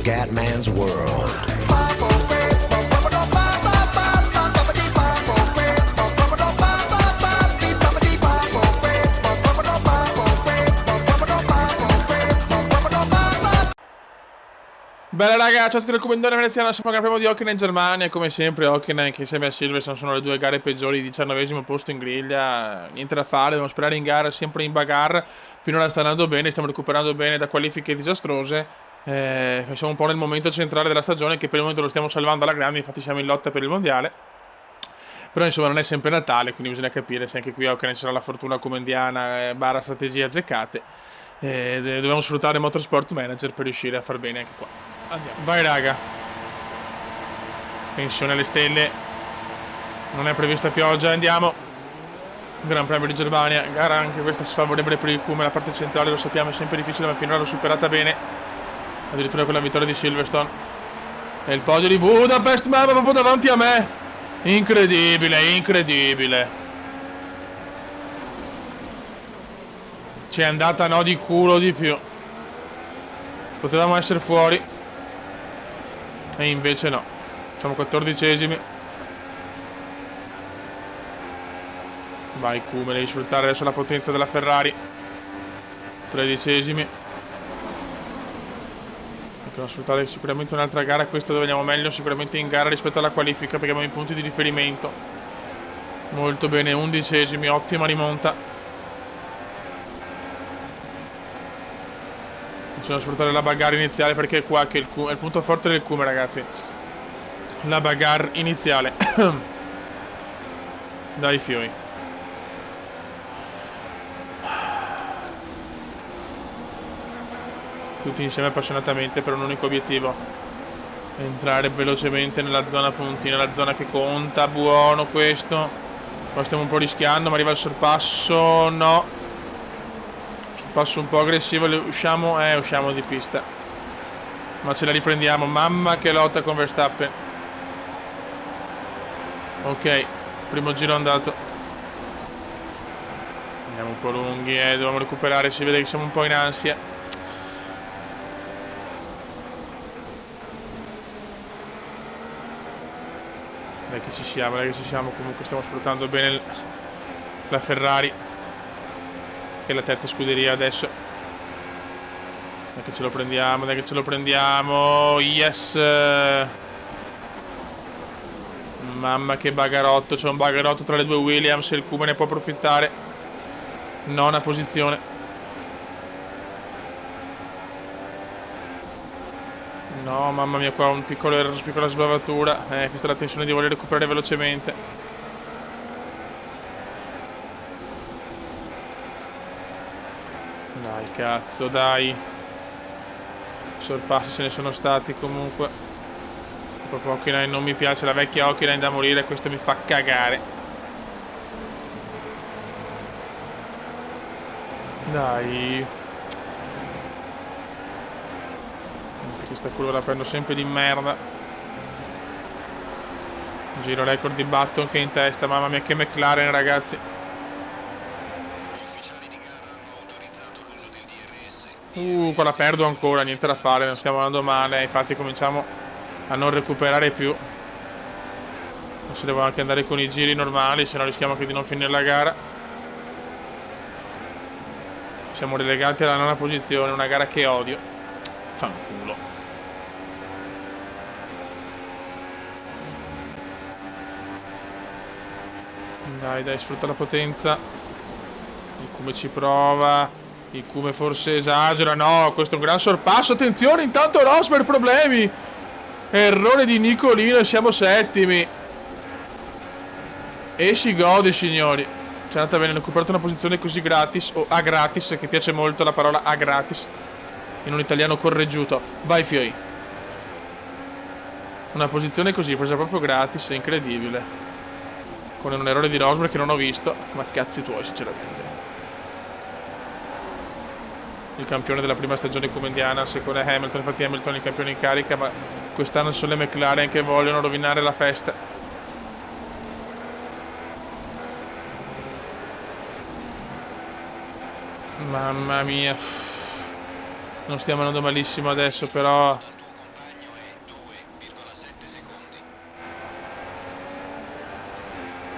Scatman's World. Bella raga, ciao a tutti dal Comandone Veneziano, siamo al Gran Premio di Häkkinen in Germania. Come sempre Häkkinen che insieme a Silverstone sono le due gare peggiori, 19esimo posto in griglia. Niente da fare, dobbiamo sperare in gara, sempre in bagarre. Finora sta andando bene, stiamo recuperando bene da qualifiche disastrose. Siamo un po' nel momento centrale della stagione, che per il momento lo stiamo salvando alla grande, infatti siamo in lotta per il mondiale. Però insomma non è sempre Natale, quindi bisogna capire se anche qui a Häkkinen sarà la fortuna comendiana barra strategie azzeccate. Dobbiamo sfruttare Motorsport Manager per riuscire a far bene anche qua. Andiamo. Vai raga. Pensione alle stelle. Non è prevista pioggia, andiamo. Gran Premio di Germania. Gara anche questa sfavorevole per il Kuma. La parte centrale lo sappiamo è sempre difficile, ma finora l'ho superata bene. Addirittura con la vittoria di Silverstone. E il podio di Budapest, ma proprio davanti a me. Incredibile, incredibile. Ci è andata no di culo di più. Potevamo essere fuori. E invece no. Siamo 14esimi. Vai Kuma, devi sfruttare adesso la potenza della Ferrari. 13esimi. Dobbiamo sfruttare sicuramente un'altra gara. Questa dove andiamo meglio sicuramente in gara rispetto alla qualifica, perché abbiamo i punti di riferimento. Molto bene, 11esimi, ottima rimonta. Bisogna sfruttare la bagarre iniziale, perché è qua che è il punto forte del Kuma, ragazzi. La bagarre iniziale. Dai fioi. Tutti insieme appassionatamente per un unico obiettivo: entrare velocemente nella zona puntina, la zona che conta. Buono questo. Poi stiamo un po' rischiando, ma arriva il sorpasso. No. Passo un po' aggressivo, usciamo di pista. Ma ce la riprendiamo, mamma che lotta con Verstappen. Ok, primo giro andato. Andiamo un po' lunghi, dobbiamo recuperare, si vede che siamo un po' in ansia. Dai che ci siamo, comunque stiamo sfruttando bene la Ferrari. Che è la terza scuderia adesso. Dai che ce lo prendiamo, dai che ce lo prendiamo. Yes. Mamma che bagarotto. C'è un bagarotto tra le due Williams e il Kuma ne può approfittare. Nona posizione. No, mamma mia, qua un piccola sbavatura. Questa è la tensione di voler recuperare velocemente. Dai, cazzo, dai. Sorpassi ce ne sono stati comunque. Proprio Häkkinen non mi piace, la vecchia Häkkinen da morire, questo mi fa cagare. Dai. Questa curva la prendo sempre di merda. Giro record di Button che è in testa, mamma mia che McLaren, ragazzi. Qua la perdo ancora, niente da fare, non stiamo andando male, infatti cominciamo a non recuperare più. Adesso devo anche andare con i giri normali, se no rischiamo anche di non finire la gara. Siamo relegati alla nona posizione, una gara che odio. Fanculo. Dai, sfrutta la potenza. Il Kuma ci prova. Il Kuma forse esagera. No, questo è un gran sorpasso. Attenzione, intanto Rosberg problemi. Errore di Nicolino e siamo settimi. E si gode, signori. Ci è andata bene, hanno recuperato una posizione così gratis. O a gratis, che piace molto la parola a gratis in un italiano correggiuto. Vai fioi. Una posizione così presa proprio gratis, è incredibile. Con un errore di Rosberg che non ho visto. Ma cazzi tuoi, sinceramente. Il campione della prima stagione comendiana, secondo Hamilton. Infatti Hamilton è il campione in carica, ma quest'anno sono le McLaren che vogliono rovinare la festa. Mamma mia. Non stiamo andando malissimo adesso, però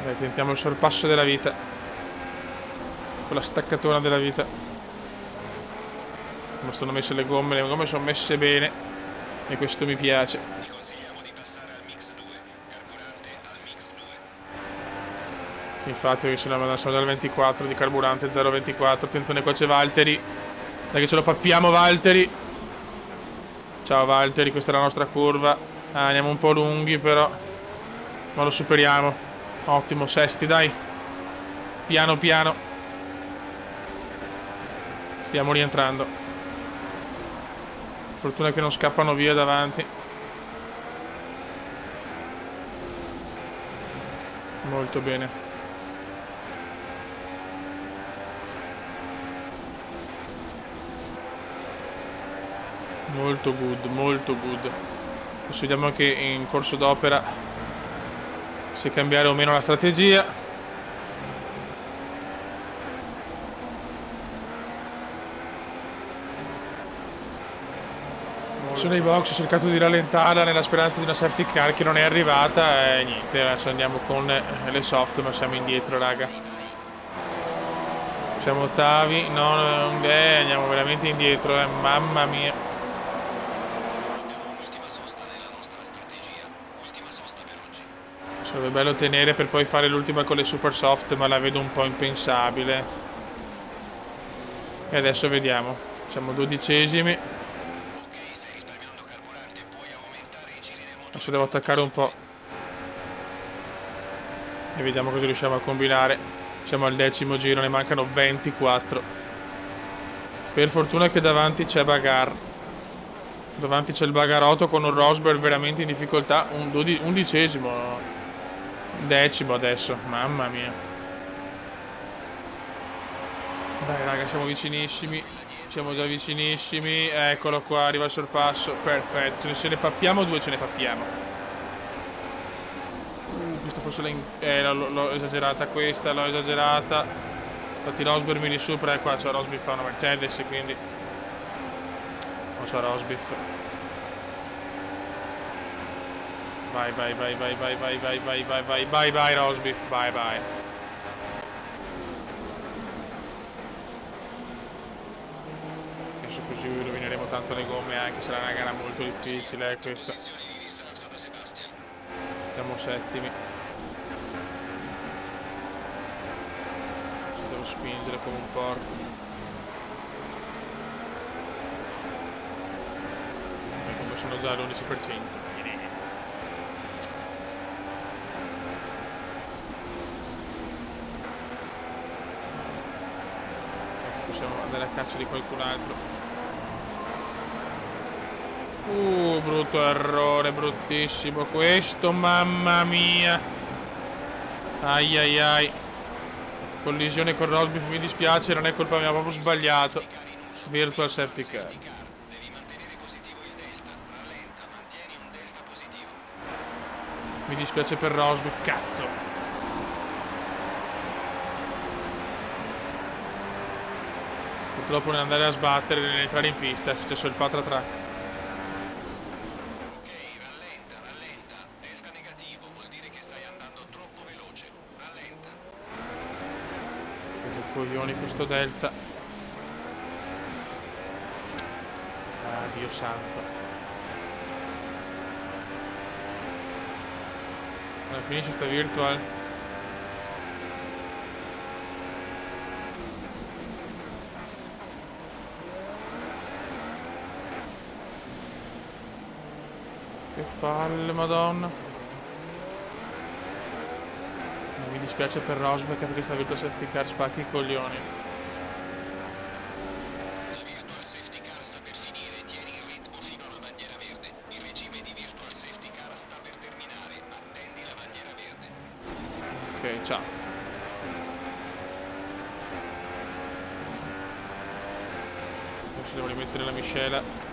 Dai, tentiamo il sorpasso della vita. Con la staccatona della vita. Come sono messe le gomme sono messe bene. E questo mi piace. Ti consigliamo di passare al mix 2, carburante al mix 2. Infatti siamo dal 24 di carburante, 0,24. Attenzione, qua c'è Valtteri. Dai che ce lo pappiamo, Valtteri. Ciao Valtteri, questa è la nostra curva. Andiamo un po' lunghi però, ma lo superiamo. Ottimo, sesti, dai. Piano piano. Stiamo rientrando. Fortuna che non scappano via davanti. Molto bene. Molto good, molto good. Adesso vediamo anche in corso d'opera se cambiare o meno la strategia. Sono nei box, ho cercato di rallentarla nella speranza di una safety car che non è arrivata e niente, adesso andiamo con le soft, ma siamo indietro, raga. Siamo ottavi, no, andiamo veramente indietro, mamma mia. Sarebbe bello tenere per poi fare l'ultima con le super soft, ma la vedo un po' impensabile. E adesso vediamo. Siamo 12esimi. Adesso devo attaccare un po'. E vediamo cosa riusciamo a combinare. Siamo al 10° giro, ne mancano 24. Per fortuna che davanti c'è Bagar. Davanti c'è il Bagarotto con un Rosberg veramente in difficoltà. 11esimo. 10° adesso, mamma mia. Dai raga, siamo vicinissimi. Siamo già vicinissimi. Eccolo qua, arriva il sorpasso. Perfetto, ce ne pappiamo due, ce ne pappiamo. Questa forse l'ho esagerata, questa l'ho esagerata. Infatti Rosberg mi risupera e qua c'è Rosberg, fa una Mercedes, quindi non so Rosberg. Vai, vai, vai, vai, vai, vai, vai, vai, vai, vai, vai, vai, Rosberg, vai, vai. Adesso così rovineremo tanto le gomme, anche se sarà una gara molto difficile, questa. Siamo settimi. Ci devo spingere come un porco. E come sono già all'11%. Possiamo andare a caccia di qualcun altro. Brutto errore, bruttissimo questo, mamma mia. Ai ai ai. Collisione con Rosberg, mi dispiace, non è colpa mia, ho proprio sbagliato. Virtual safety car. Mi dispiace per Rosberg, cazzo. Purtroppo nell'andare a sbattere e nell'entrare in pista è successo il patatrac. Ok, rallenta, delta negativo, vuol dire che stai andando troppo veloce, rallenta. Che coglioni questo delta. Ah, Dio santo. Allora, finisce sta virtual. Che palle, madonna. Mi dispiace per Rosberg perché sta virtual safety car spacca i coglioni. La virtual safety car sta per finire, tieni il ritmo fino alla bandiera verde. Il regime di virtual safety car sta per terminare, attendi la bandiera verde. Ok, ciao. Adesso devo rimettere la miscela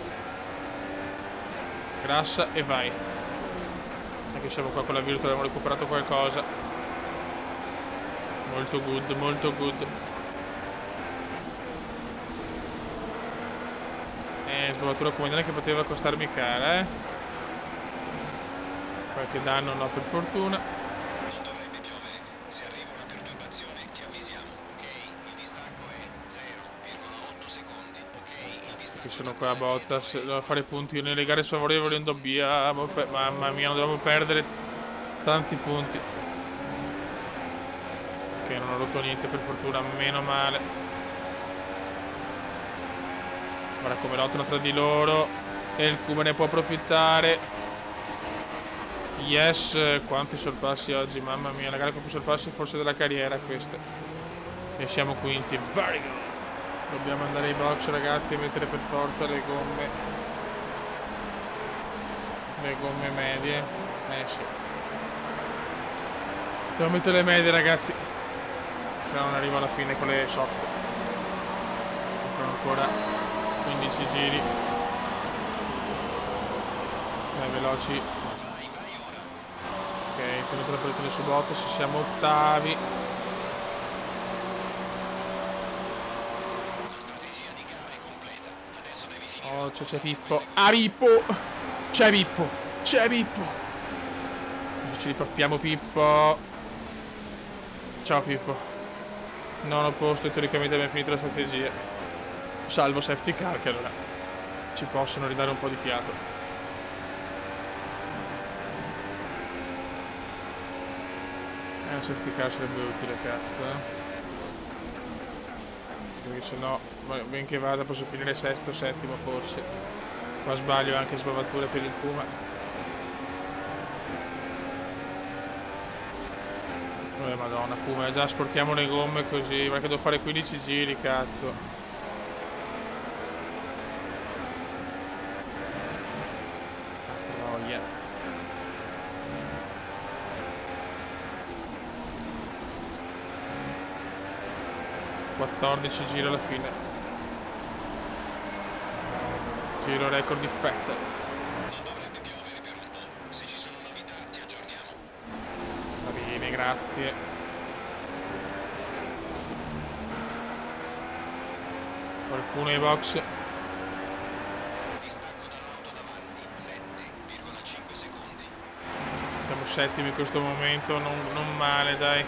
grassa e vai. Anche siamo qua con la virtual, abbiamo recuperato qualcosa. Molto good, molto good. Sbavatura comunale che poteva costarmi cara, Qualche danno no, per fortuna. Non dovrebbe piovere. sono qua a Bottas, devo fare punti nelle gare sfavorevoli, non dobbiamo, mamma mia, non dobbiamo perdere tanti punti. Ok, non ho rotto niente per fortuna, meno male. Guarda come lottano tra di loro e il Kuma ne può approfittare. Yes, quanti sorpassi oggi, mamma mia, la gara con più sorpassi forse della carriera questa. E siamo quinti, very good. Dobbiamo andare ai box ragazzi e mettere per forza le gomme medie. Sì. Dobbiamo mettere le medie ragazzi, se no non arrivo alla fine con le soft. Ancora 15 giri. Dai, veloci. Ok, tenuto la posizione su Bottas, siamo ottavi. Oh, c'è Pippo. Ah, Pippo! C'è Pippo! C'è Pippo! Ci ripappiamo Pippo. Ciao Pippo. Nono posto e teoricamente abbiamo finito la strategia. Salvo safety car che allora ci possono ridare un po' di fiato. Un safety car sarebbe utile, cazzo. Perché se no, benché vada, posso finire sesto, settimo forse. Qua sbaglio anche sbavature per il Kuma. Madonna, Kuma, già sporchiamo le gomme così, guarda che devo fare 15 giri, cazzo. Troia. (14 giri alla fine). Giro record di Vettel. Non dovrebbe piovere per un po'. Se ci sono novità ti aggiorniamo. Va bene, grazie. Qualcuno ai box. Distacco dall'auto davanti, 7,5 secondi. Siamo settimi in questo momento, non male, dai.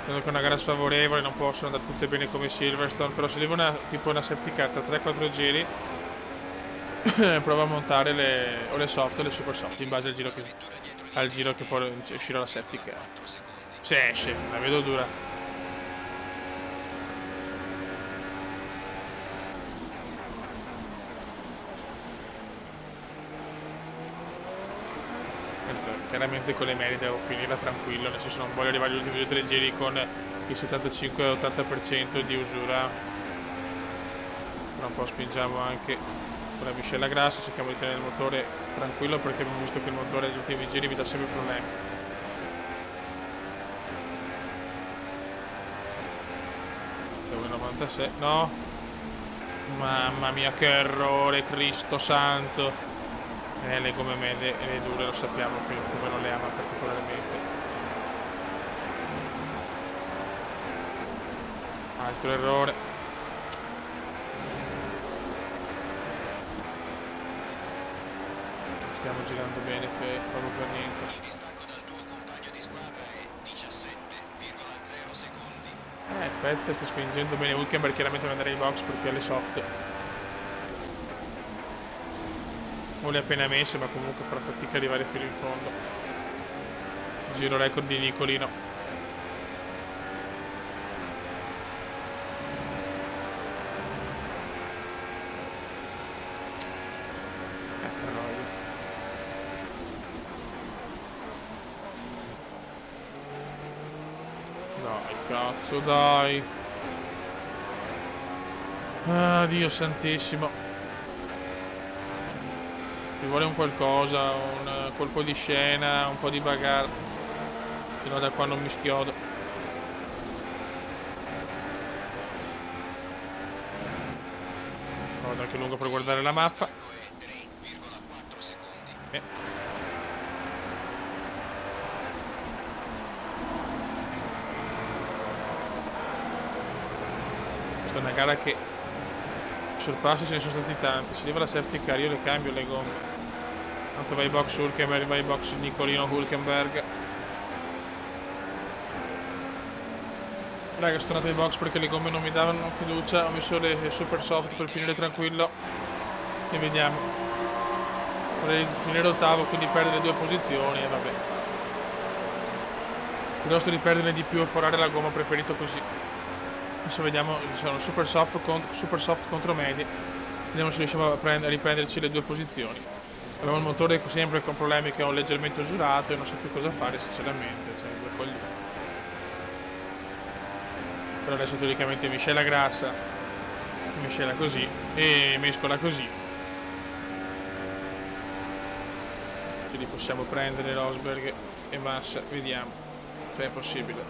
Credo che è una gara sfavorevole, non possono andare tutte bene come Silverstone, però se devo tipo una safety car tra 3-4 giri provo a montare le soft o le super soft in base al giro che poi uscirà la safety car. Sì, la vedo dura. Chiaramente con le medie devo finirla tranquillo, nel senso non voglio arrivare agli ultimi 2-3 giri con il 75-80% di usura. Però un po' spingiamo anche con la miscela grassa, cerchiamo di tenere il motore tranquillo perché abbiamo visto che il motore negli ultimi giri mi dà sempre problemi. Devo 96, no? Mamma mia che errore, Cristo santo! Le gomme medie e le dure lo sappiamo che come non le ama particolarmente. Altro errore. Stiamo girando bene, proprio per niente. Il distacco dal tuo compagno di squadra è 17,0 secondi. Aspetta, sta spingendo bene Hülkenberg, chiaramente deve andare in box perché ha le soft. O le ha appena messe, ma comunque farà fatica ad arrivare fino in fondo. Giro record di Nicolino. Dai, cazzo, dai. Ah, Dio santissimo. Ci vuole un qualcosa, un colpo di scena, un po' di bagarre. Fino da qua non mi schiodo. Vado anche lungo per guardare la mappa. Questa è una gara che sorpassi ce ne sono stati tanti. Se arriva la safety car io le cambio le gomme. Tanto vai box Hülkenberg, vai box Nicolino Hülkenberg. Raga, sono tornato ai box perché le gomme non mi davano fiducia. Ho messo le super soft per finire tranquillo. E vediamo. Vorrei finire ottavo, quindi perdere 2 posizioni e vabbè. Piuttosto di perdere di più e forare la gomma, ho preferito così. Adesso vediamo, sono super soft contro medi. Vediamo se riusciamo a riprenderci le 2 posizioni. Abbiamo il motore sempre con problemi che ho leggermente usurato e non so più cosa fare sinceramente, cioè 2 coglioni. Però adesso teoricamente miscela grassa, miscela così e mescola così. Quindi possiamo prendere Rosberg e Massa, vediamo se è possibile.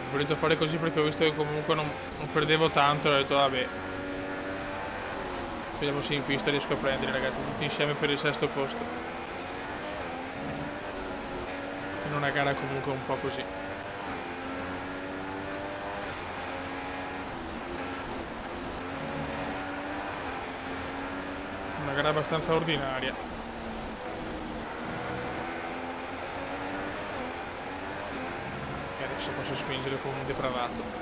Ho voluto fare così perché ho visto che comunque non perdevo tanto e ho detto vabbè. Vediamo se in pista riesco a prendere, ragazzi, tutti insieme per il 6º posto. In una gara comunque un po' così. Una gara abbastanza ordinaria. E adesso posso spingere come un depravato.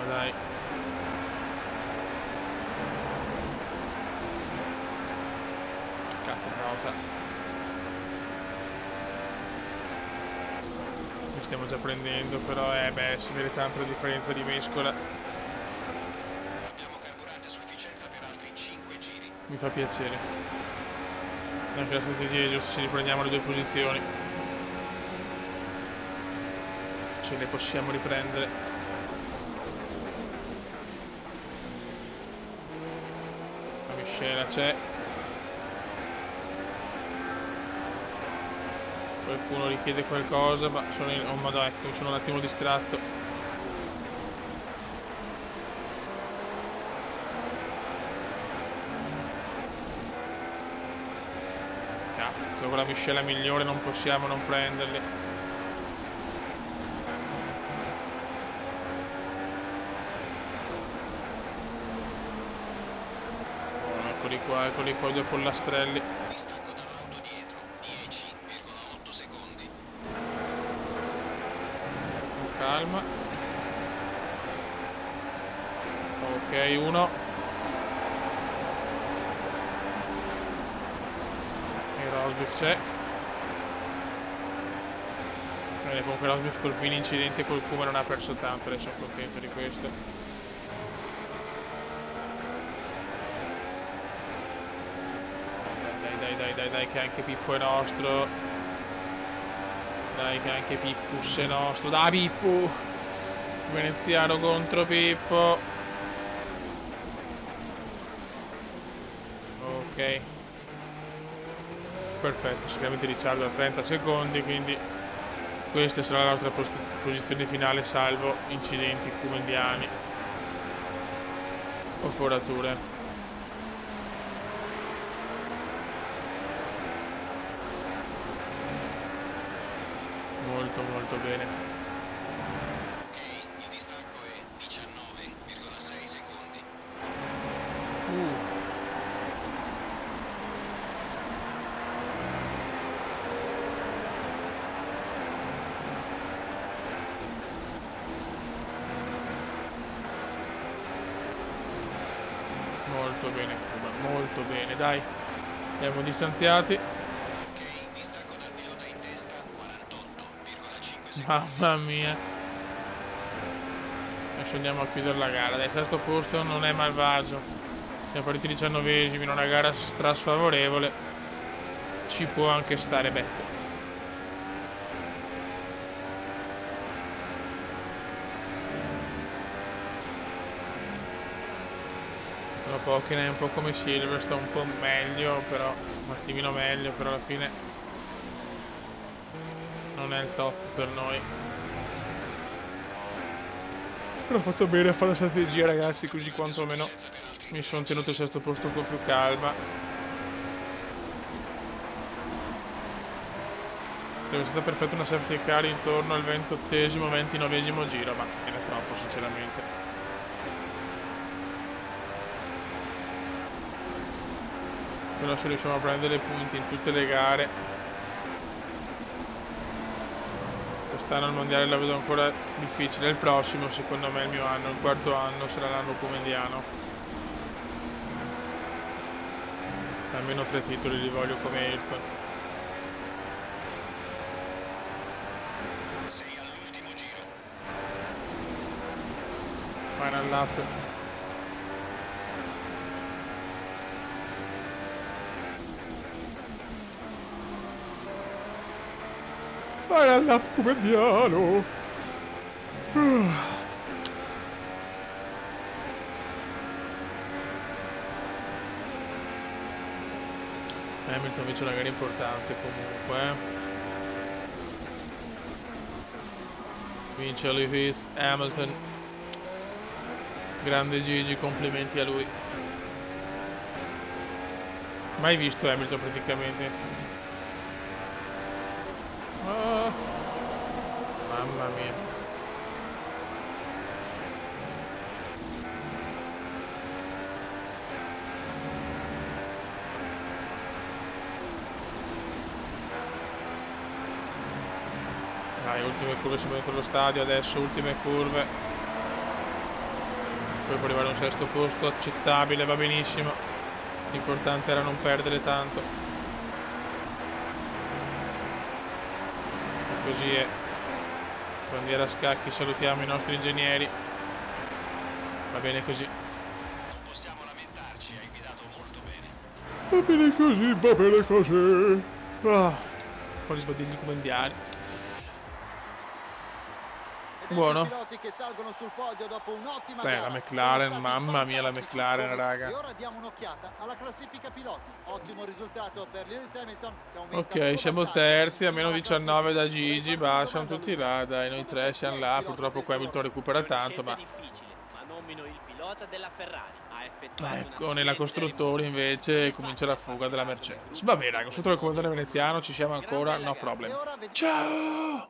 Dai. Cazzo, nota. Mi stiamo già prendendo, però beh, si vede tanto la differenza di mescola. Abbiamo carburante a sufficienza per altri 5 giri. Mi fa piacere. Anche la strategia è giusta, ci riprendiamo le 2 posizioni. Ce le possiamo riprendere. Miscela c'è. Qualcuno richiede qualcosa, ma sono in... oh madonna, ecco, mi sono un attimo distratto. Cazzo, con la miscela migliore non possiamo non prenderli. Eccoli qua, 2 pollastrelli. Distacco dall'auto dietro, 10,8 secondi. Con calma. Ok, 1. E Rosberg c'è. Comunque Rosberg col mini incidente col Kuma non ha perso tanto, adesso sono contento di questo. Dai, che anche Pippo è nostro. Dai, che anche Pippus è nostro. Dai, Pippo! Veneziano contro Pippo. Ok. Perfetto, sicuramente Ricciardo a 30 secondi, quindi questa sarà la nostra posizione finale, salvo incidenti cumendiani o forature. Molto bene. Ok, il distacco è 19,6 secondi. Molto bene, dai. Siamo distanziati. Ok, distacco dal pilota in testa, 48,5 secondi. Mamma mia. Adesso andiamo a chiudere la gara. Dai, 6º posto non è malvagio. Siamo partiti 19esimi in una gara strasfavorevole. Ci può anche stare bene. Dopo che è un po' come Silverstone, un po' meglio, però un attimino meglio, però alla fine non è il top per noi. Però ho fatto bene a fare la strategia, ragazzi, così quantomeno mi sono tenuto il 6º posto un po' più calma. Sarebbe stata perfetta una safety car intorno al 28esimo, 29esimo giro, ma non è troppo sinceramente. Però se riusciamo a prendere punti in tutte le gare, quest'anno il mondiale la vedo ancora difficile. Il prossimo secondo me è il mio anno, il quarto anno sarà l'anno comediano. Almeno 3 titoli li voglio come Ayrton. Sei all'ultimo giro. Final lap. Final lap comediano. Hamilton invece è una gara importante comunque. Vince Lewis Hamilton. Grande Gigi, complimenti a lui. Mai visto Hamilton praticamente. Ah, mamma mia. Dai, ultime curve, siamo dentro lo stadio adesso, ultime curve. Poi può arrivare a un sesto posto, accettabile, va benissimo. L'importante era non perdere tanto. E così è. Bandiera a scacchi, salutiamo i nostri ingegneri. Va bene così. Non possiamo lamentarci, hai guidato molto bene. Va bene così, va bene così. Ah, un po' di sbadigli mondiali. Buono. Piloti che salgono sul podio dopo un'ottima La gara. McLaren, Sono stati mamma mia la fantastici. McLaren, raga. E ora diamo un'occhiata alla classifica piloti. Ottimo risultato per Lewis Hamilton che aumenta il Ok, suo siamo vantaggio terzi, a in meno cima alla 19 da classifica. Gigi, bah, siamo tutti là, dai, noi tre siamo là, purtroppo qua Hamilton recupera tanto, ma... difficile, ma nomino il pilota della Ferrari. Ha effettuato Ecco, una nella splendida costruttori invece comincia la fuga della Mercedes. Va bene, raga, sotto il comandante veneziano ci siamo ancora, no problem. E ora vediamo Ciao!